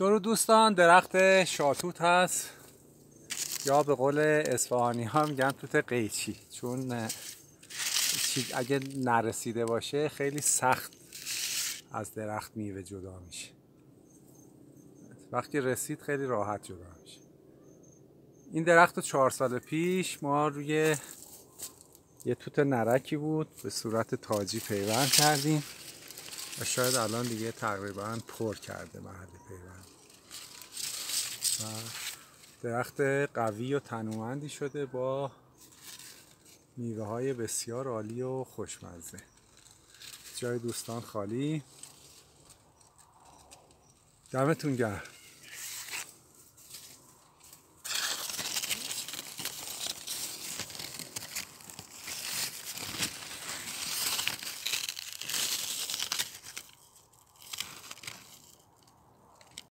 درود دوستان، درخت شاتوت هست یا به قول اصفهانی ها میگن توت قیچی، چون اگه نرسیده باشه خیلی سخت از درخت میوه جدا میشه. وقتی رسید خیلی راحت جدا میشه. این درخت رو 4 سال پیش ما روی یه توت نرکی بود به صورت تاجی پیوند کردیم و شاید الان دیگه تقریبا پر کرده محل پیوند و درخت قوی و تنومندی شده با میوه های بسیار عالی و خوشمزه. جای دوستان خالی. دمتون گرم.